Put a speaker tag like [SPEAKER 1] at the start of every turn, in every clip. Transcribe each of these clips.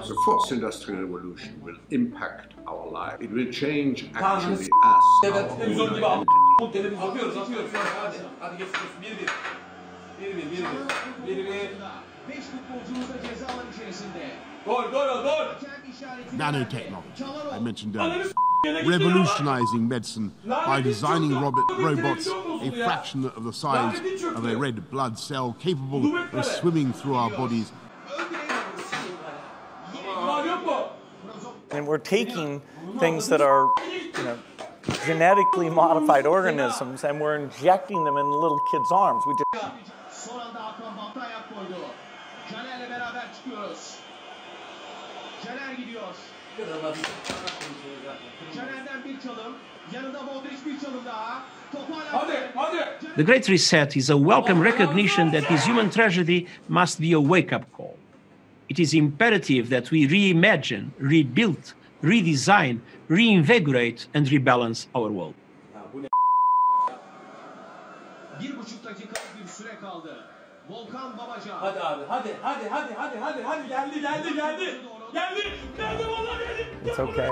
[SPEAKER 1] The fourth industrial revolution will impact our life. It will change actually us.
[SPEAKER 2] Nanotechnology. I mentioned earlier. Revolutionizing medicine by designing robots a fraction of the size of a red blood cell, capable of swimming through our bodies.
[SPEAKER 3] And we're taking things that are, genetically modified organisms, and we're injecting them in little kids' arms. We just...
[SPEAKER 4] The Great Reset is a welcome recognition that this human tragedy must be a wake-up call. It is imperative that we reimagine, rebuild, redesign, reinvigorate, and rebalance our world.
[SPEAKER 3] It's okay.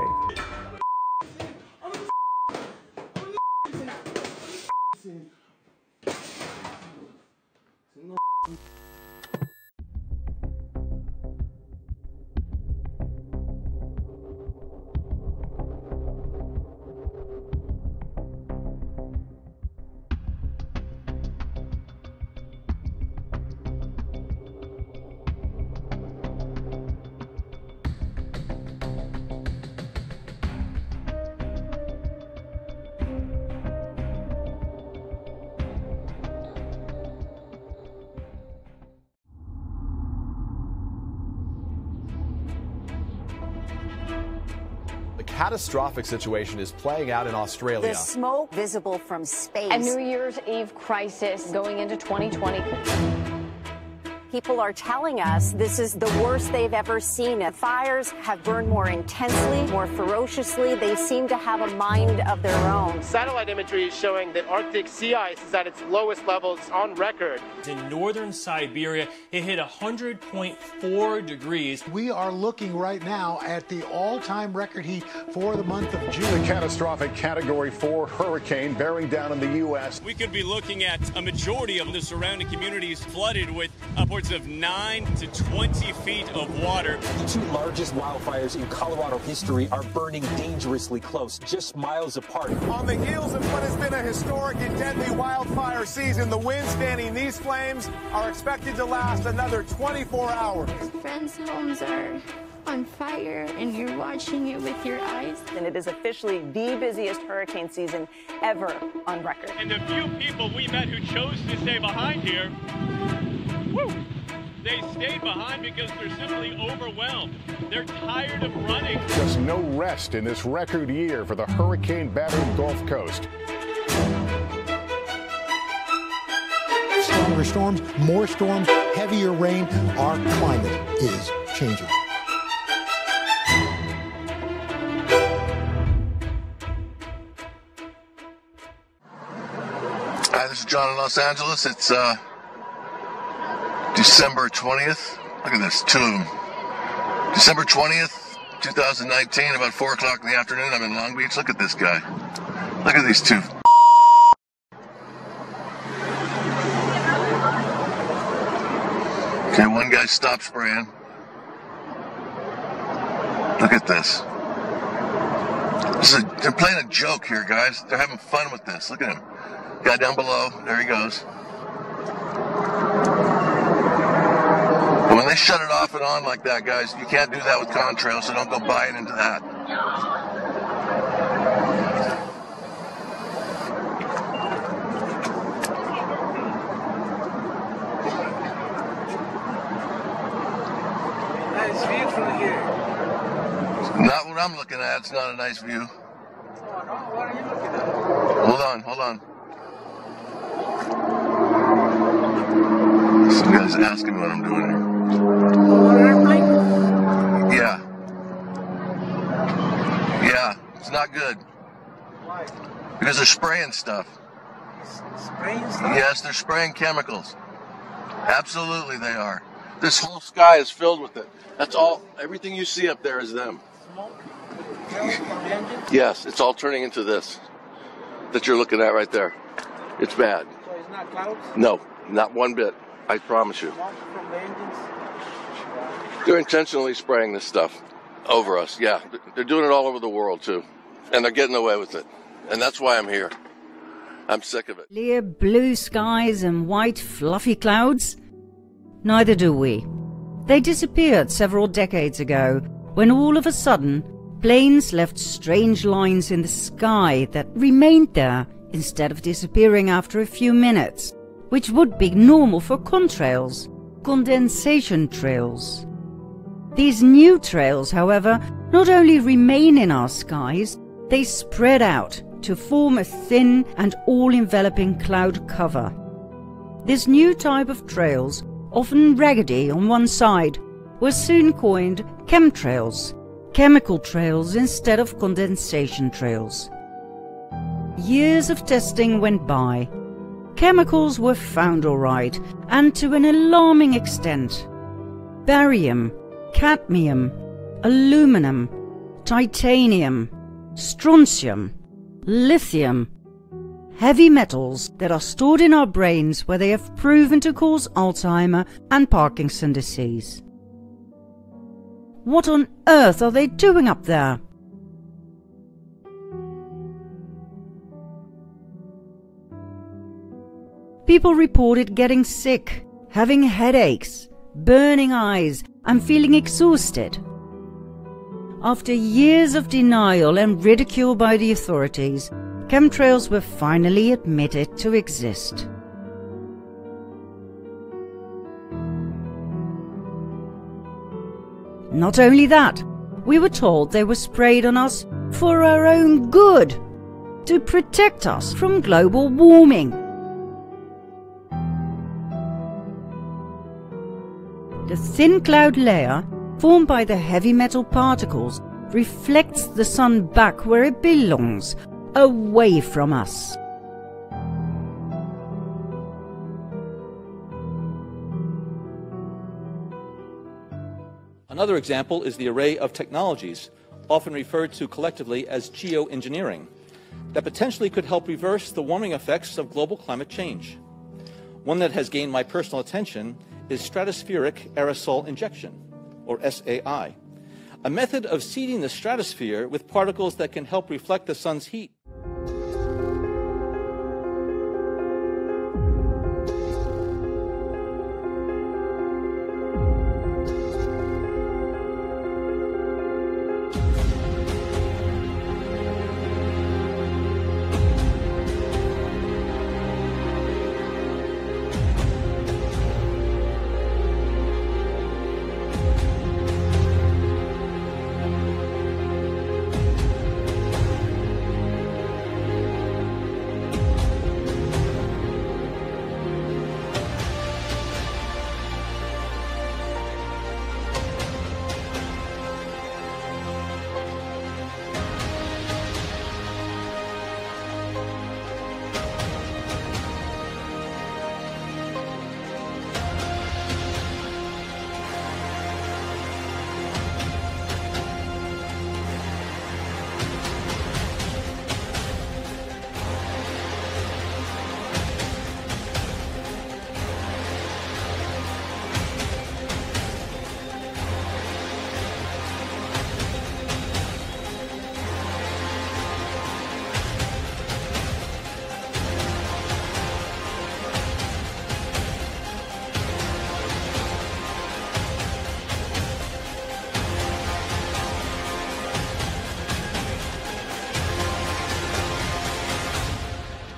[SPEAKER 5] Catastrophic situation is playing out in Australia.
[SPEAKER 6] The smoke visible from space.
[SPEAKER 7] A New Year's Eve crisis going into 2020.
[SPEAKER 6] People are telling us this is the worst they've ever seen. The fires have burned more intensely, more ferociously. They seem to have a mind of their own.
[SPEAKER 8] Satellite imagery is showing that Arctic sea ice is at its lowest levels on record.
[SPEAKER 9] In northern Siberia, it hit 100.4 degrees.
[SPEAKER 10] We are looking right now at the all-time record heat for the month of June.
[SPEAKER 11] A catastrophic Category 4 hurricane bearing down in the U.S.
[SPEAKER 9] We could be looking at a majority of the surrounding communities flooded with upwards of 9 to 20 feet of water.
[SPEAKER 12] The two largest wildfires in Colorado history are burning dangerously close, just miles apart.
[SPEAKER 13] On the heels of what has been a historic and deadly wildfire season, the winds fanning these flames are expected to last another 24 hours.
[SPEAKER 14] Friends' homes are on fire, and you're watching it with your eyes.
[SPEAKER 6] And it is officially the busiest hurricane season ever on record.
[SPEAKER 9] And the few people we met who chose to stay behind here, they stayed behind because they're simply overwhelmed. They're tired of running.
[SPEAKER 11] Just no rest in this record year for the hurricane-battered Gulf Coast.
[SPEAKER 10] Stronger storms, more storms, heavier rain. Our climate is changing.
[SPEAKER 15] Hi, this is John in Los Angeles. It's December 20th, Look at this, 2 of them. December 20th, 2019, about 4 o'clock in the afternoon. I'm in Long Beach. Look at this guy. Look at these 2. Okay, one guy stopped spraying. Look at this. They're playing a joke here, guys. They're having fun with this. Look at him. Guy down below. There he goes. But when they shut it off and on like that, guys, you can't do that with Kemtrejls, so don't go buying into that.
[SPEAKER 16] Nice view from here.
[SPEAKER 15] Not what I'm looking at. It's not a nice view.
[SPEAKER 16] What are you looking at?
[SPEAKER 15] Hold on, hold on. Some guy's asking me what I'm doing here. Yeah. Yeah, it's not good.
[SPEAKER 16] Why?
[SPEAKER 15] Because they're spraying stuff.
[SPEAKER 16] Spraying stuff?
[SPEAKER 15] Yes, they're spraying chemicals. Absolutely they are. This whole sky is filled with it. That's all, everything you see up there is them.
[SPEAKER 16] Smoke?
[SPEAKER 15] Yes, it's all turning into this that you're looking at right there. It's bad.
[SPEAKER 16] So it's not clouds?
[SPEAKER 15] No, not one bit. I promise you.
[SPEAKER 16] Smoke from the engines?
[SPEAKER 15] They're intentionally spraying this stuff over us. Yeah, they're doing it all over the world too. And they're getting away with it. And that's why I'm here. I'm sick of it.
[SPEAKER 17] Clear blue skies and white fluffy clouds? Neither do we. They disappeared several decades ago when all of a sudden planes left strange lines in the sky that remained there instead of disappearing after a few minutes, which would be normal for contrails, condensation trails. These new trails, however, not only remain in our skies, they spread out to form a thin and all-enveloping cloud cover. This new type of trails, often raggedy on one side, were soon coined chemtrails, chemical trails instead of condensation trails. Years of testing went by. Chemicals were found all right, and to an alarming extent. Barium, cadmium, aluminum, titanium, strontium, lithium, heavy metals that are stored in our brains where they have proven to cause Alzheimer and Parkinson's disease. What on earth are they doing up there? People reported getting sick, having headaches, burning eyes, and feeling exhausted. After years of denial and ridicule by the authorities, chemtrails were finally admitted to exist. Not only that, we were told they were sprayed on us for our own good, to protect us from global warming. The thin cloud layer, formed by the heavy metal particles, reflects the sun back where it belongs, away from us.
[SPEAKER 18] Another example is the array of technologies, often referred to collectively as geoengineering, that potentially could help reverse the warming effects of global climate change. One that has gained my personal attention is stratospheric aerosol injection, or SAI, a method of seeding the stratosphere with particles that can help reflect the sun's heat.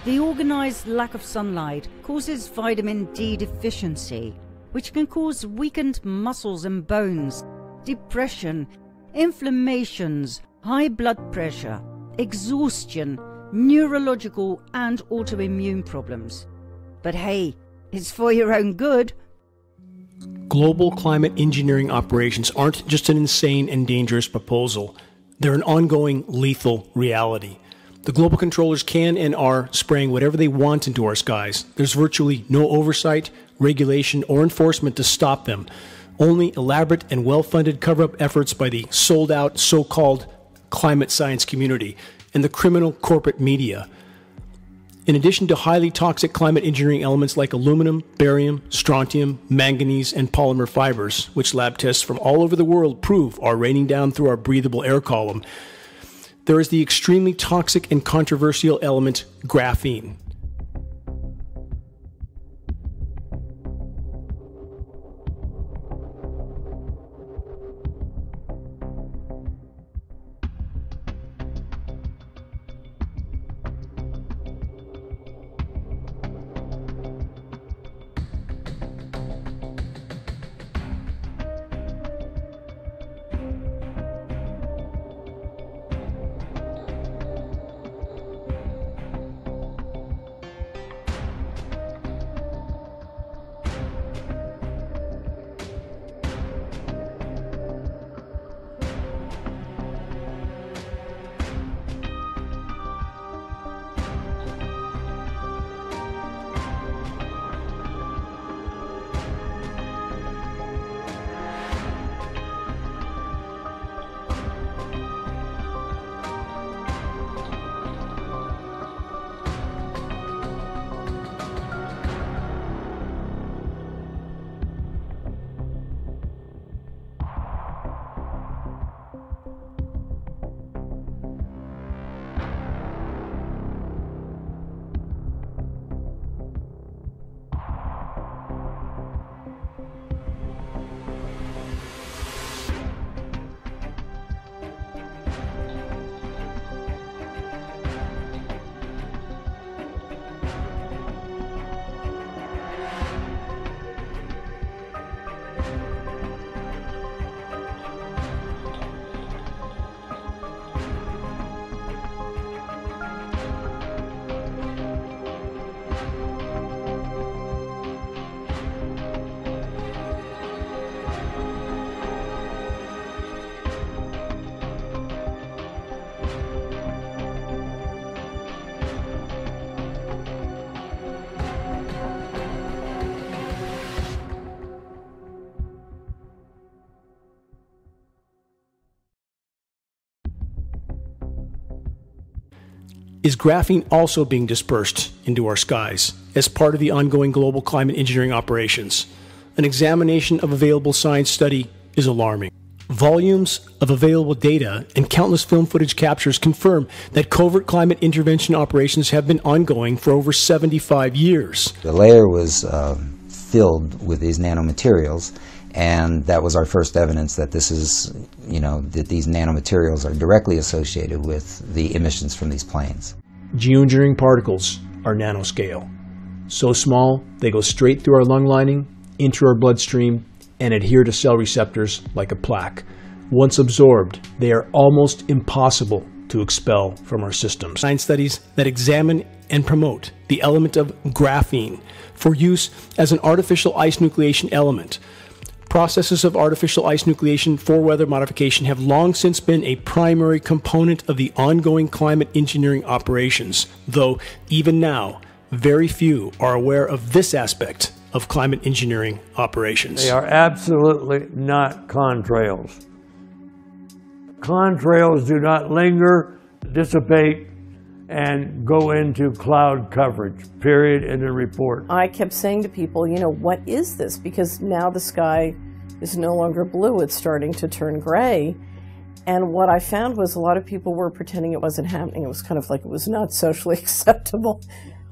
[SPEAKER 17] The organized lack of sunlight causes vitamin D deficiency, which can cause weakened muscles and bones, depression, inflammations, high blood pressure, exhaustion, neurological and autoimmune problems. But hey, it's for your own good.
[SPEAKER 19] Global climate engineering operations aren't just an insane and dangerous proposal. They're an ongoing, lethal reality. The global controllers can and are spraying whatever they want into our skies. There's virtually no oversight, regulation, or enforcement to stop them. Only elaborate and well-funded cover-up efforts by the sold-out so-called climate science community and the criminal corporate media. In addition to highly toxic climate engineering elements like aluminum, barium, strontium, manganese, and polymer fibers, which lab tests from all over the world prove are raining down through our breathable air column, there is the extremely toxic and controversial element graphene. Is graphene also being dispersed into our skies as part of the ongoing global climate engineering operations? An examination of available science study is alarming. Volumes of available data and countless film footage captures confirm that covert climate intervention operations have been ongoing for over 75 years.
[SPEAKER 20] The layer was filled with these nanomaterials, and that was our first evidence that this is, that these nanomaterials are directly associated with the emissions from these planes.
[SPEAKER 19] Geoengineering particles are nanoscale. So small, they go straight through our lung lining, into our bloodstream, and adhere to cell receptors like a plaque. Once absorbed, they are almost impossible to expel from our systems. Science studies that examine and promote the element of graphene for use as an artificial ice nucleation element. Processes of artificial ice nucleation for weather modification have long since been a primary component of the ongoing climate engineering operations, though even now, very few are aware of this aspect of climate engineering operations.
[SPEAKER 21] They are absolutely not contrails. Contrails do not linger, dissipate, and go into cloud coverage, period, in the report.
[SPEAKER 22] I kept saying to people, what is this? Because now the sky is no longer blue, it's starting to turn gray. And what I found was a lot of people were pretending it wasn't happening. It was kind of like it was not socially acceptable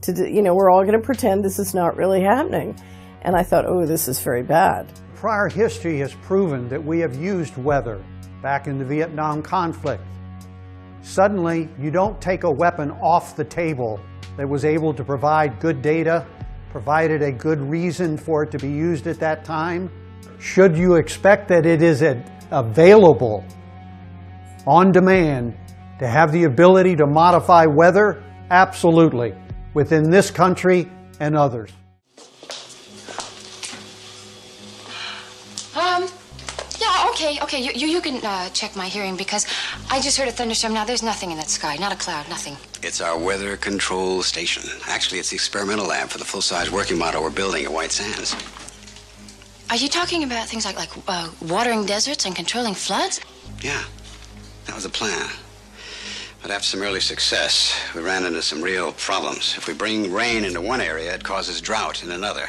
[SPEAKER 22] to do, we're all going to pretend this is not really happening. And I thought, oh, this is very bad.
[SPEAKER 23] Prior history has proven that we have used weather back in the Vietnam conflict. Suddenly, you don't take a weapon off the table that was able to provide good data, provided a good reason for it to be used at that time? Should you expect that it is available on demand to have the ability to modify weather? Absolutely, within this country and others.
[SPEAKER 1] Yeah, okay, you can check my hearing because I just heard a thunderstorm. Now, there's nothing in that sky, not a cloud, nothing.
[SPEAKER 2] It's our weather control station. Actually, it's the experimental lab for the full-size working model we're building at White Sands.
[SPEAKER 1] Are you talking about things like watering deserts and controlling floods?
[SPEAKER 2] Yeah, that was the plan. But after some early success, we ran into some real problems. If we bring rain into one area, it causes drought in another.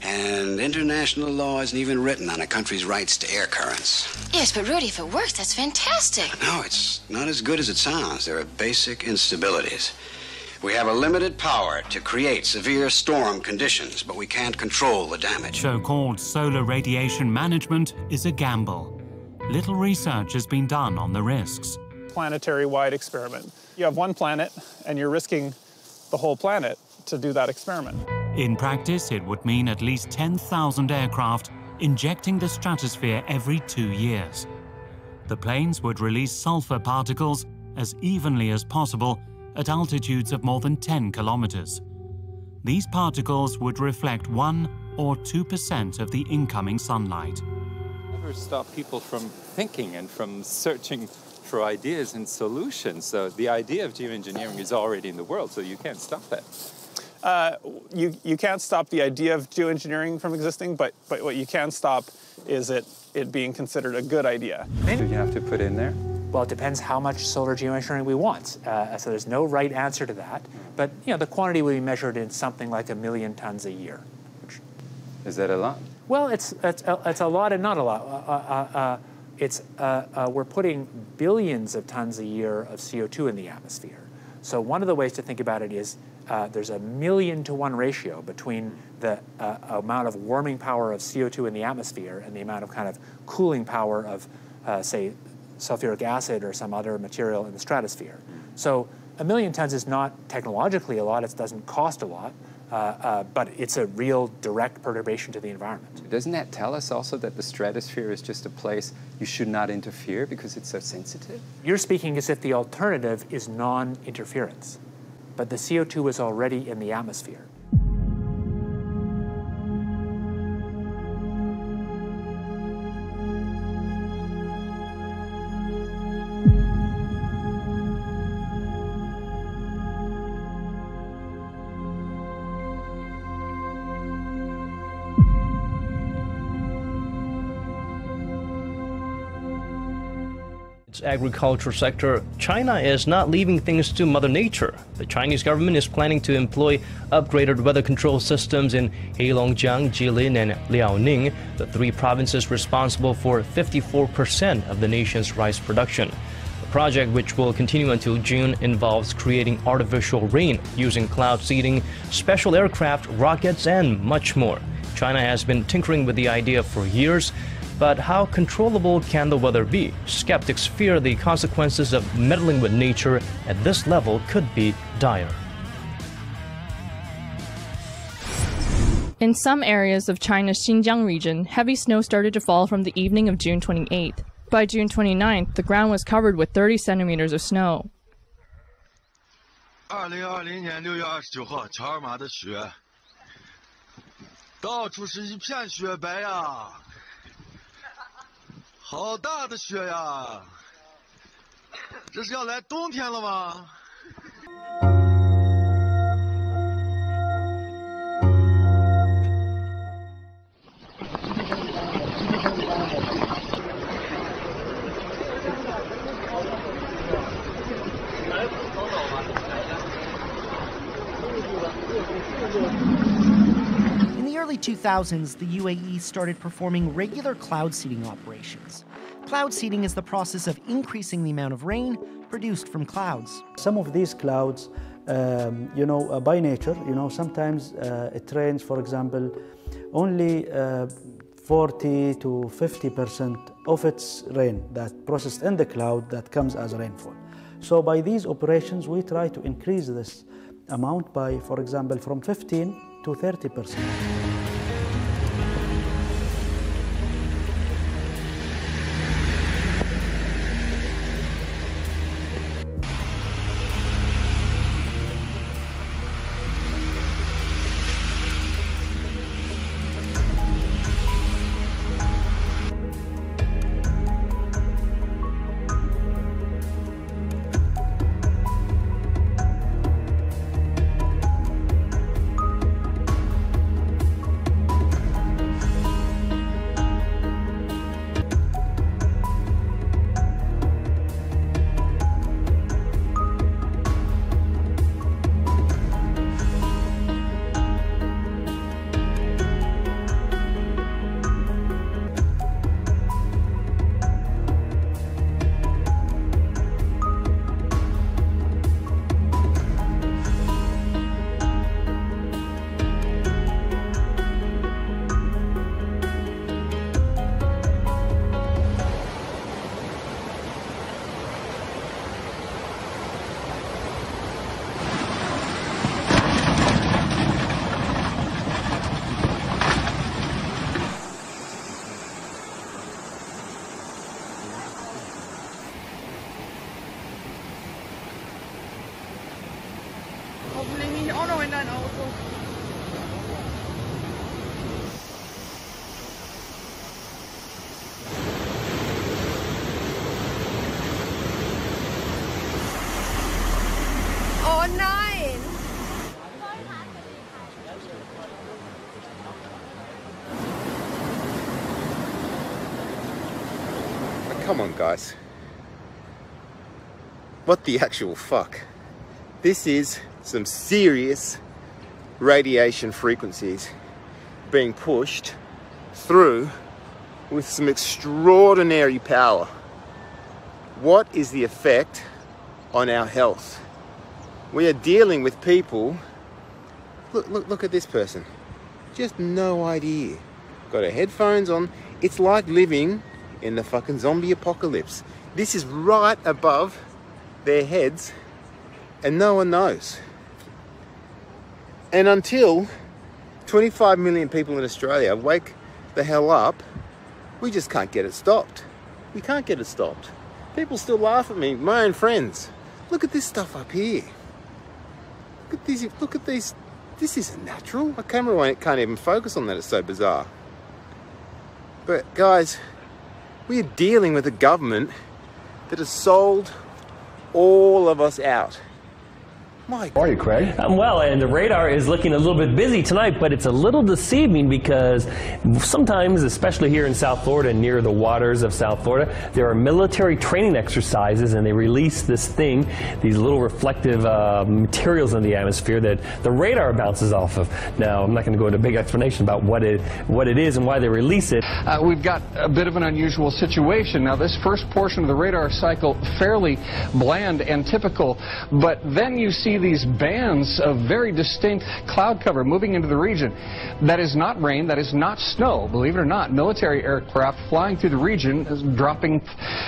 [SPEAKER 2] And international law isn't even written on a country's rights to air currents.
[SPEAKER 1] Yes, but Rudy, if it works, that's fantastic.
[SPEAKER 2] No, it's not as good as it sounds. There are basic instabilities. We have a limited power to create severe storm conditions, but we can't control the damage.
[SPEAKER 4] So-called solar radiation management is a gamble. Little research has been done on the risks.
[SPEAKER 24] Planetary-wide experiment. You have one planet, and you're risking the whole planet to do that experiment.
[SPEAKER 4] In practice, it would mean at least 10,000 aircraft injecting the stratosphere every 2 years. The planes would release sulfur particles as evenly as possible at altitudes of more than 10 kilometers. These particles would reflect 1 or 2% of the incoming sunlight.
[SPEAKER 25] Never stop people from thinking and from searching for ideas and solutions. So the idea of geoengineering is already in the world, so you can't stop that.
[SPEAKER 24] You can't stop the idea of geoengineering from existing, but what you can stop is it being considered a good idea.
[SPEAKER 25] What do you have to put in there?
[SPEAKER 26] Well, it depends how much solar geoengineering we want. So there's no right answer to that. But the quantity will be measured in something like 1 million tons a year.
[SPEAKER 25] Is that a lot?
[SPEAKER 26] Well, it's a lot and not a lot. We're putting billions of tons a year of CO2 in the atmosphere. So one of the ways to think about it is there's a 1,000,000-to-1 ratio between the amount of warming power of CO2 in the atmosphere and the amount of kind of cooling power of, say, sulfuric acid or some other material in the stratosphere. So 1 million tons is not technologically a lot. It doesn't cost a lot. But it's a real direct perturbation to the environment.
[SPEAKER 25] Doesn't that tell us also that the stratosphere is just a place you should not interfere because it's so sensitive?
[SPEAKER 26] You're speaking as if the alternative is non-interference, but the CO2 is already in the atmosphere.
[SPEAKER 27] Agriculture sector, China is not leaving things to Mother Nature. The Chinese government is planning to employ upgraded weather control systems in Heilongjiang, Jilin, and Liaoning, the 3 provinces responsible for 54% of the nation's rice production. The project, which will continue until June, involves creating artificial rain using cloud seeding, special aircraft, rockets, and much more. China has been tinkering with the idea for years. But how controllable can the weather be? Skeptics fear the consequences of meddling with nature at this level could be dire.
[SPEAKER 28] In some areas of China's Xinjiang region, heavy snow started to fall from the evening of June 28th. By June 29th, the ground was covered with 30 centimeters of snow.
[SPEAKER 29] 2020年6月29号，乔尔玛的雪，到处是一片雪白呀。 好大的雪呀！这是要来冬天了吗？
[SPEAKER 30] In the early 2000s, the UAE started performing regular cloud seeding operations. Cloud seeding is the process of increasing the amount of rain produced from clouds.
[SPEAKER 31] Some of these clouds, by nature, sometimes it rains, for example, only 40 to 50% of its rain that processed in the cloud that comes as rainfall. So by these operations, we try to increase this amount by, for example, from 15 to 30%.
[SPEAKER 3] Oh nein!
[SPEAKER 5] Come on, guys. What the actual fuck? This is some serious radiation frequencies being pushed through with some extraordinary power. What is the effect on our health? We are dealing with people. Look at this person. Just no idea. Got her headphones on. It's like living in the fucking zombie apocalypse. This is right above their heads and no one knows. And until 25 million people in Australia wake the hell up, we just can't get it stopped. We can't get it stopped. People still laugh at me, my own friends. Look at this stuff up here. Look at these. This isn't natural. My camera can't even focus on that, it's so bizarre. But guys, we are dealing with a government that has sold all of us out. How are you, Craig?
[SPEAKER 6] I'm well, and the radar is looking a little bit busy tonight, but it's a little deceiving because sometimes, especially here in South Florida, near the waters of South Florida, there are military training exercises, and they release this thing, these little reflective materials in the atmosphere that the radar bounces off of. Now, I'm not going to go into a big explanation about what it is and why they release it.
[SPEAKER 7] We've got a bit of an unusual situation. Now, this first portion of the radar cycle, fairly bland and typical, but then you see these bands of very distinct cloud cover moving into the region. That is not rain, that is not snow, believe it or not. Military aircraft flying through the region, dropping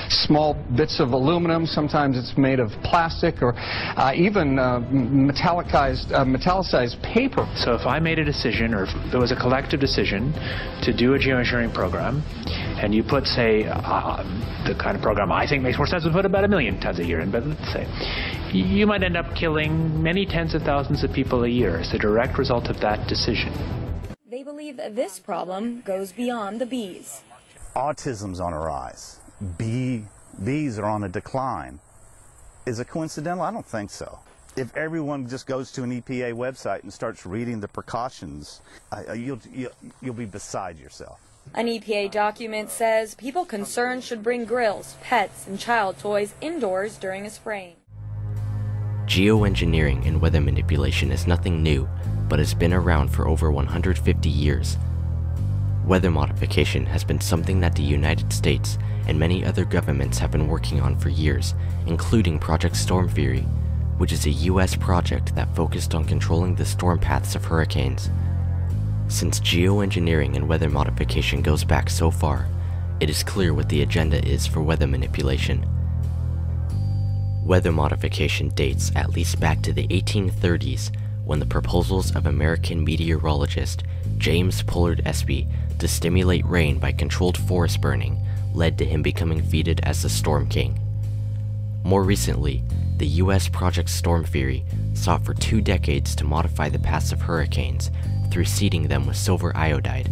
[SPEAKER 7] small bits of aluminum, sometimes it's made of plastic or even metallicized paper.
[SPEAKER 26] So if I made a decision, or if there was a collective decision to do a geoengineering program, and you put, say, the kind of program I think makes more sense would put about 1 million tons a year in, but let's say, you might end up killing many tens of thousands of people a year as a direct result of that decision.
[SPEAKER 8] They believe this problem goes beyond the bees.
[SPEAKER 9] Autism's on a rise. Bees are on a decline. Is it coincidental? I don't think so. If everyone just goes to an EPA website and starts reading the precautions, you'll be beside yourself.
[SPEAKER 8] An EPA document says people concerned should bring grills, pets, and child toys indoors during a spraying.
[SPEAKER 10] Geoengineering and weather manipulation is nothing new, but has been around for over 150 years. Weather modification has been something that the United States and many other governments have been working on for years, including Project Storm Fury, which is a US project that focused on controlling the storm paths of hurricanes. Since geoengineering and weather modification goes back so far, it is clear what the agenda is for weather manipulation. Weather modification dates at least back to the 1830s, when the proposals of American meteorologist James Pollard Espy to stimulate rain by controlled forest burning led to him becoming feted as the Storm King. More recently, the US Project Storm Theory sought for 2 decades to modify the paths of hurricanes through seeding them with silver iodide.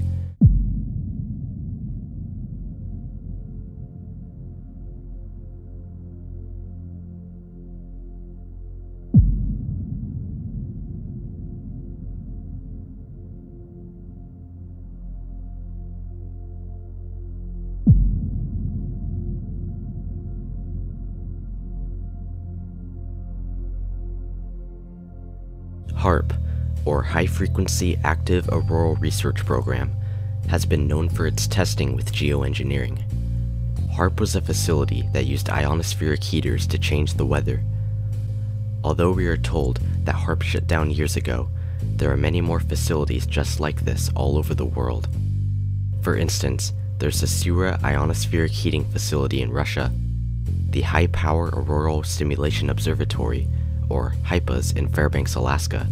[SPEAKER 10] HAARP, or High Frequency Active Auroral Research Program, has been known for its testing with geoengineering. HAARP was a facility that used ionospheric heaters to change the weather. Although we are told that HAARP shut down years ago, there are many more facilities just like this all over the world. For instance, there's the Sura Ionospheric Heating Facility in Russia, the High Power Auroral Stimulation Observatory, or HIPAS, in Fairbanks, Alaska,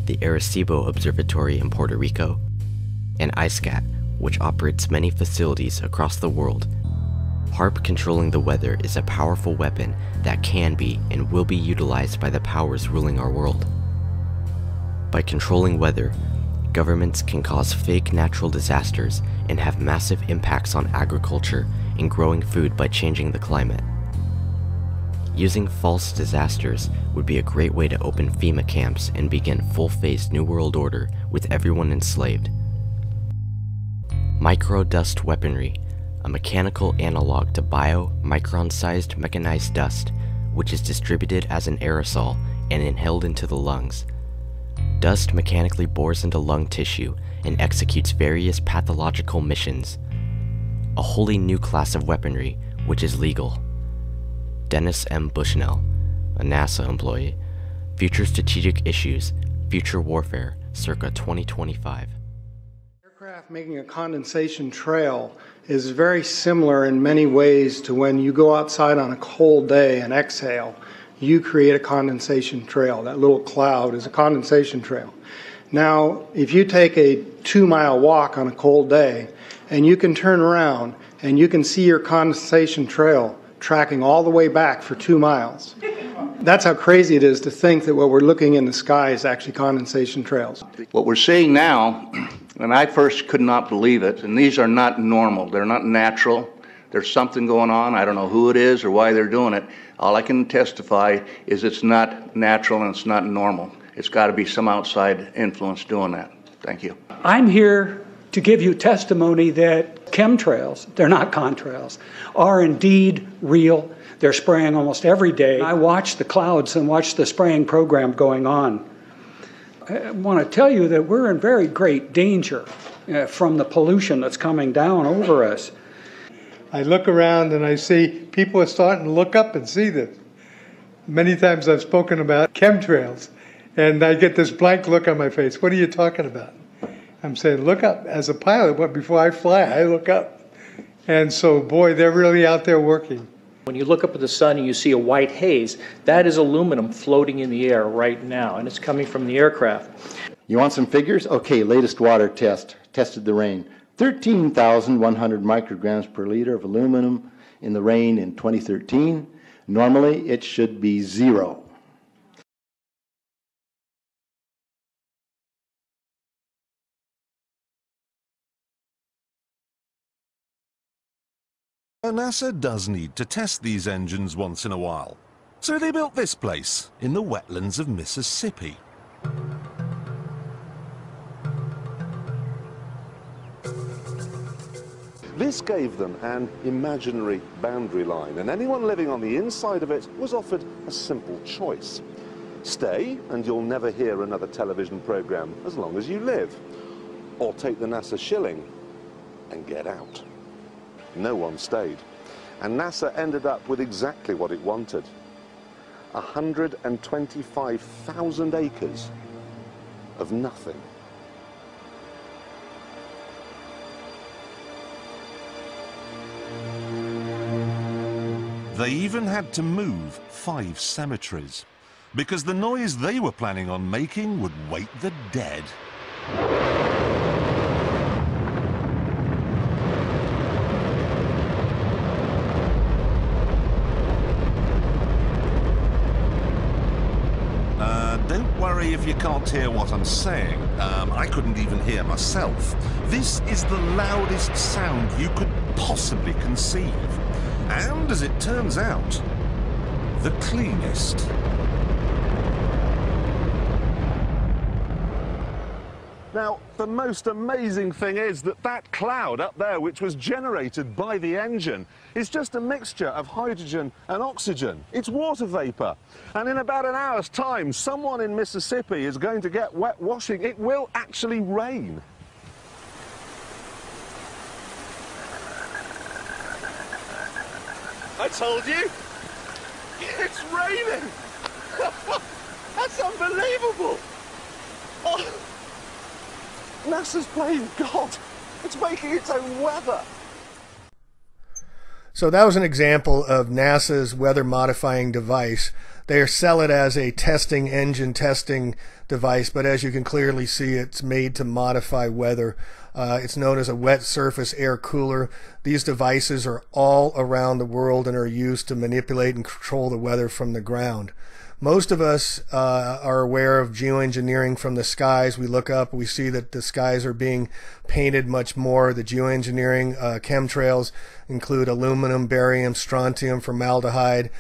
[SPEAKER 10] the Arecibo Observatory in Puerto Rico, and ISCAT, which operates many facilities across the world. HAARP controlling the weather is a powerful weapon that can be and will be utilized by the powers ruling our world. By controlling weather, governments can cause fake natural disasters and have massive impacts on agriculture and growing food by changing the climate. Using false disasters would be a great way to open FEMA camps and begin full-phase New World Order with everyone enslaved. Microdust weaponry, a mechanical analog to micron-sized mechanized dust, which is distributed as an aerosol and inhaled into the lungs. Dust mechanically bores into lung tissue and executes various pathological missions. A wholly new class of weaponry, which is legal. Dennis M. Bushnell, a NASA employee, Future Strategic Issues, Future Warfare, circa 2025.
[SPEAKER 23] Aircraft making a condensation trail is very similar in many ways to when you go outside on a cold day and exhale, you create a condensation trail. That little cloud is a condensation trail. Now, if you take a 2-mile walk on a cold day and you can turn around and you can see your condensation trail tracking all the way back for 2 miles. That's how crazy it is to think that what we're looking in the sky is actually condensation trails.
[SPEAKER 11] What we're seeing now, and I first could not believe it, and these are not normal, they're not natural, there's something going on, I don't know who it is or why they're doing it. All I can testify is it's not natural and it's not normal. It's got to be some outside influence doing that. Thank you.
[SPEAKER 23] I'm here to give you testimony that chemtrails, they're not contrails, are indeed real. They're spraying almost every day. I watch the clouds and watch the spraying program going on. I want to tell you that we're in very great danger from the pollution that's coming down over us.
[SPEAKER 12] I look around and I see people are starting to look up and see this. Many times I've spoken about chemtrails and I get this blank look on my face. What are you talking about? I'm saying, look up. As a pilot, before I fly, I look up. And so, boy, they're really out there working.
[SPEAKER 13] When you look up at the sun and you see a white haze, that is aluminum floating in the air right now, and it's coming from the aircraft.
[SPEAKER 14] You want some figures? Okay, latest water test. Tested the rain. 13,100 micrograms per liter of aluminum in the rain in 2013. Normally, it should be 0.
[SPEAKER 15] NASA does need to test these engines once in a while, so they built this place in the wetlands of Mississippi.
[SPEAKER 16] This gave them an imaginary boundary line, and anyone living on the inside of it was offered a simple choice. Stay, and you'll never hear another television program as long as you live. Or take the NASA shilling and get out. No one stayed, and NASA ended up with exactly what it wanted. 125,000 acres of nothing.
[SPEAKER 15] They even had to move 5 cemeteries, because the noise they were planning on making would wake the dead. Don't worry if you can't hear what I'm saying. I couldn't even hear myself. This is the loudest sound you could possibly conceive. And as it turns out, the cleanest.
[SPEAKER 16] Now, the most amazing thing is that that cloud up there, which was generated by the engine, is just a mixture of hydrogen and oxygen. It's water vapor. And in about an hour's time, someone in Mississippi is going to get wet washing. It will actually rain. I told you, it's raining. That's unbelievable. Oh. NASA's playing God. It's making its own weather.
[SPEAKER 1] So that was an example of NASA's weather modifying device. They sell it as a engine testing device, but as you can clearly see, it's made to modify weather. It's known as a wet surface air cooler. These devices are all around the world and are used to manipulate and control the weather from the ground. Most of us are aware of geoengineering from the skies. We look up, we see that the skies are being painted much more. The geoengineering chemtrails include aluminum, barium, strontium, formaldehyde.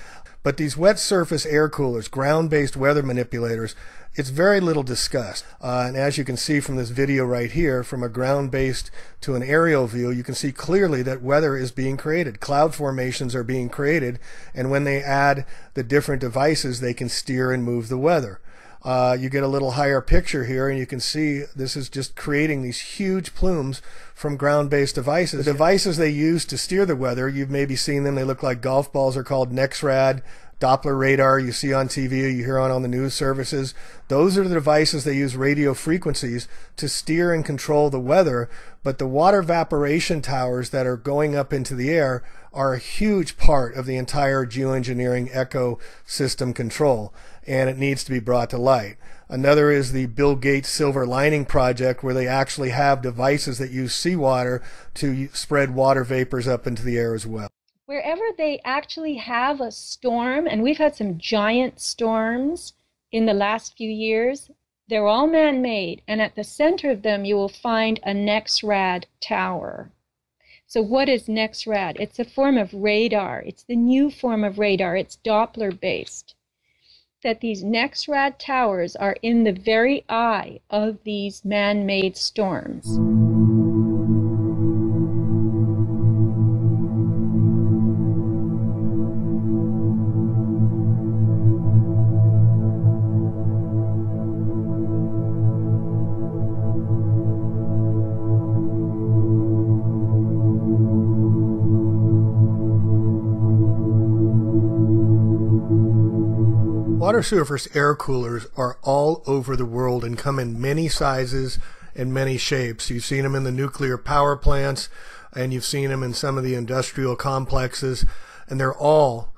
[SPEAKER 1] But these wet surface air coolers, ground-based weather manipulators, it's very little discussed. And as you can see from this video right here, from a ground-based to an aerial view, you can see clearly that weather is being created. Cloud formations are being created, and when they add the different devices, they can steer and move the weather. You get a little higher picture here, and you can see this is just creating these huge plumes from ground-based devices. The devices they use to steer the weather, you've maybe seen them, they look like golf balls, are called NEXRAD, Doppler radar you see on TV, you hear on the news services. Those are the devices they use radio frequencies to steer and control the weather, but the water evaporation towers that are going up into the air are a huge part of the entire geoengineering ecosystem control, and it needs to be brought to light. Another is the Bill Gates Silver Lining Project, where they actually have devices that use seawater to spread water vapors up into the air as well.
[SPEAKER 2] Wherever they actually have a storm, and we've had some giant storms in the last few years, they're all man-made, and at the center of them you will find a NEXRAD tower. So what is NEXRAD? It's a form of radar. It's the new form of radar. It's Doppler-based. That these NEXRAD towers are in the very eye of these man-made storms.
[SPEAKER 1] Water surface air coolers are all over the world and come in many sizes and many shapes. You've seen them in the nuclear power plants, and you've seen them in some of the industrial complexes, and they're all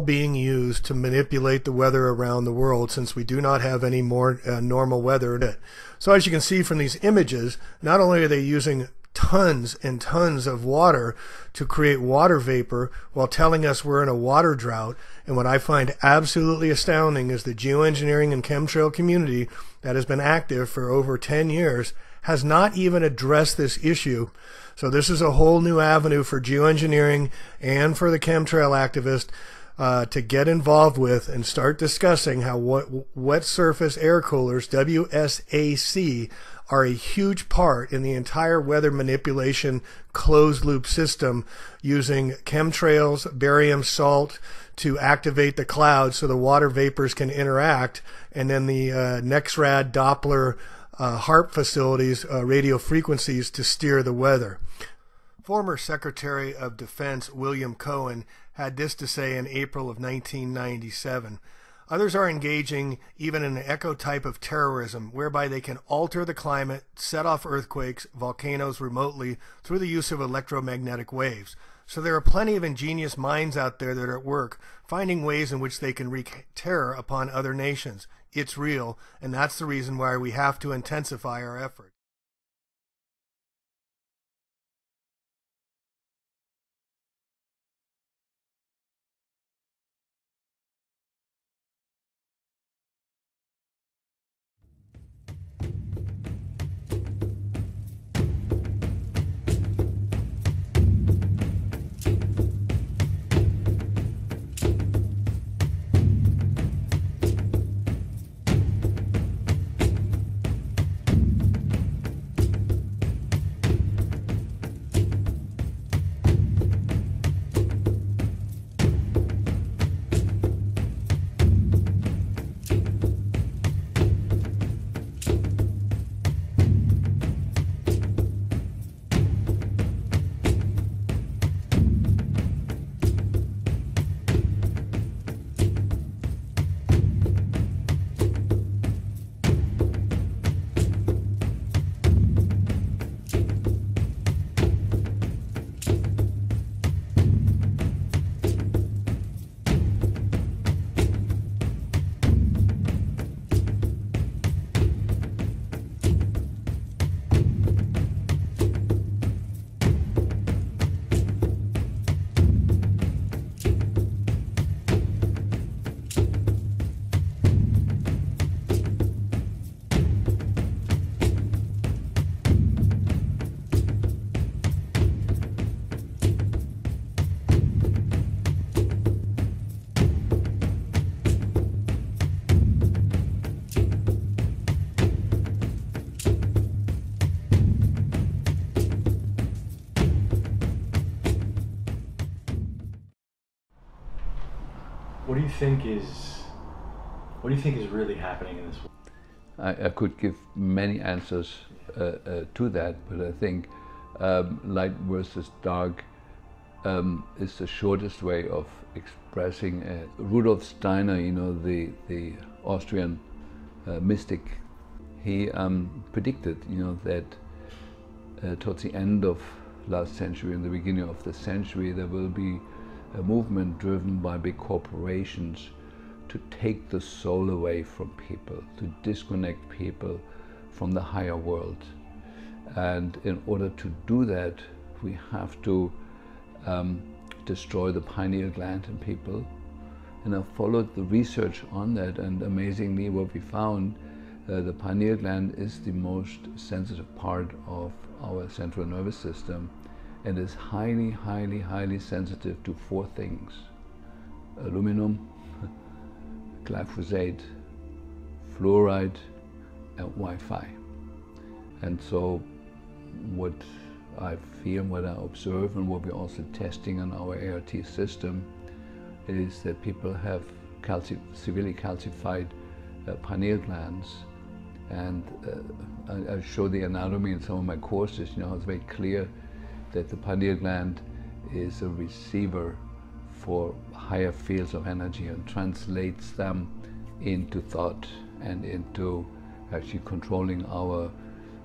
[SPEAKER 1] being used to manipulate the weather around the world, since we do not have any more normal weather. So as you can see from these images, not only are they using tons and tons of water to create water vapor while telling us we're in a water drought. And what I find absolutely astounding is the geoengineering and chemtrail community that has been active for over 10 years has not even addressed this issue. So this is a whole new avenue for geoengineering and for the chemtrail activists to get involved with and start discussing how wet surface air coolers, WSAC, are a huge part in the entire weather manipulation closed loop system, using chemtrails, barium salt to activate the clouds so the water vapors can interact, and then the NEXRAD Doppler HARP facilities, radio frequencies, to steer the weather. Former Secretary of Defense William Cohen had this to say in April of 1997. Others are engaging even in an eco type of terrorism, whereby they can alter the climate, set off earthquakes, volcanoes remotely through the use of electromagnetic waves. So there are plenty of ingenious minds out there that are at work, finding ways in which they can wreak terror upon other nations. It's real, and that's the reason why we have to intensify our efforts.
[SPEAKER 4] What do you think is really happening in this world?
[SPEAKER 17] I could give many answers to that, but I think light versus dark is the shortest way of expressing it. Rudolf Steiner, you know, the Austrian mystic, he predicted, you know, that towards the end of last century and the beginning of the century there will be a movement driven by big corporations to take the soul away from people, to disconnect people from the higher world. And in order to do that, we have to destroy the pineal gland in people. And I followed the research on that, and amazingly what we found, the pineal gland is the most sensitive part of our central nervous system, and is highly, highly, highly sensitive to 4 things: aluminum, glyphosate, fluoride, and Wi-Fi. And so what I feel, what I observe, and what we're also testing on our ART system is that people have severely calcified pineal glands. And I show the anatomy in some of my courses. You know, it's very clear that the pineal gland is a receiver for higher fields of energy and translates them into thought and into actually controlling our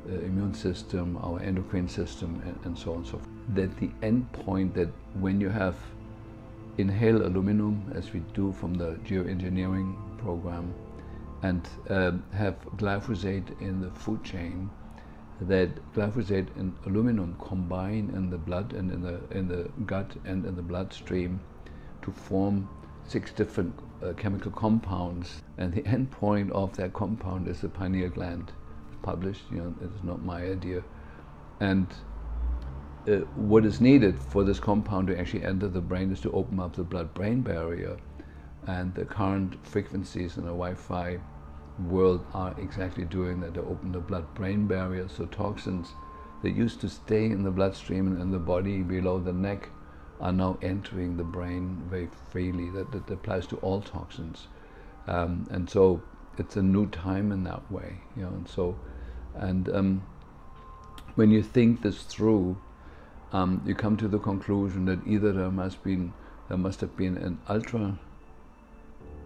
[SPEAKER 17] immune system, our endocrine system, and so on and so forth. That the end point, that when you have inhale aluminum, as we do from the Geoinženjering program, and have glyphosate in the food chain, that glyphosate and aluminum combine in the blood and in the gut and in the bloodstream to form 6 different chemical compounds, and the end point of that compound is the pineal gland. It's published, you know, it's not my idea. And what is needed for this compound to actually enter the brain is to open up the blood-brain barrier, and the current frequencies in the Wi-Fi world are exactly doing that. They open the blood-brain barrier, so toxins that used to stay in the bloodstream and in the body below the neck are now entering the brain very freely. That applies to all toxins, and so it's a new time in that way, you know. And so, when you think this through, you come to the conclusion that either there must have been an ultra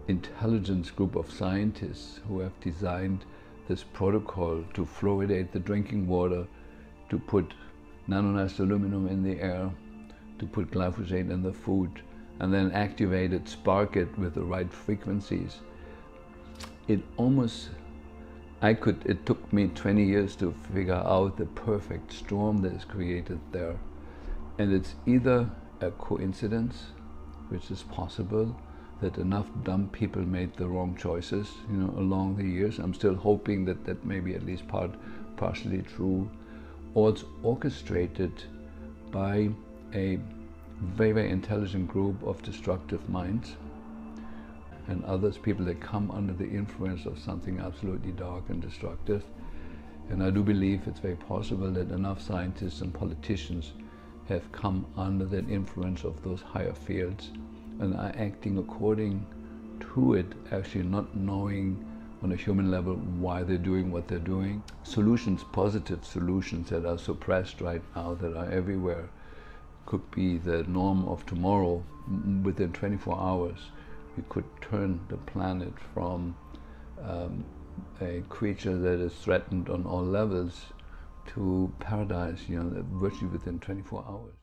[SPEAKER 17] intelligence group of scientists who have designed this protocol to fluoridate the drinking water, to put nanonized aluminum in the air, to put glyphosate in the food and then activate it, spark it with the right frequencies. It took me 20 years to figure out the perfect storm that is created there. And it's either a coincidence, which is possible, that enough dumb people made the wrong choices, along the years. I'm still hoping that that may be at least partially true. Or it's orchestrated by a very, very intelligent group of destructive minds and others, people that come under the influence of something absolutely dark and destructive. And I do believe it's very possible that enough scientists and politicians have come under that influence of those higher fields and are acting according to it, actually not knowing on a human level why they're doing what they're doing. Solutions, positive solutions that are suppressed right now, that are everywhere, could be the norm of tomorrow. Within 24 hours, we could turn the planet from a creature that is threatened on all levels to paradise, virtually within 24 hours.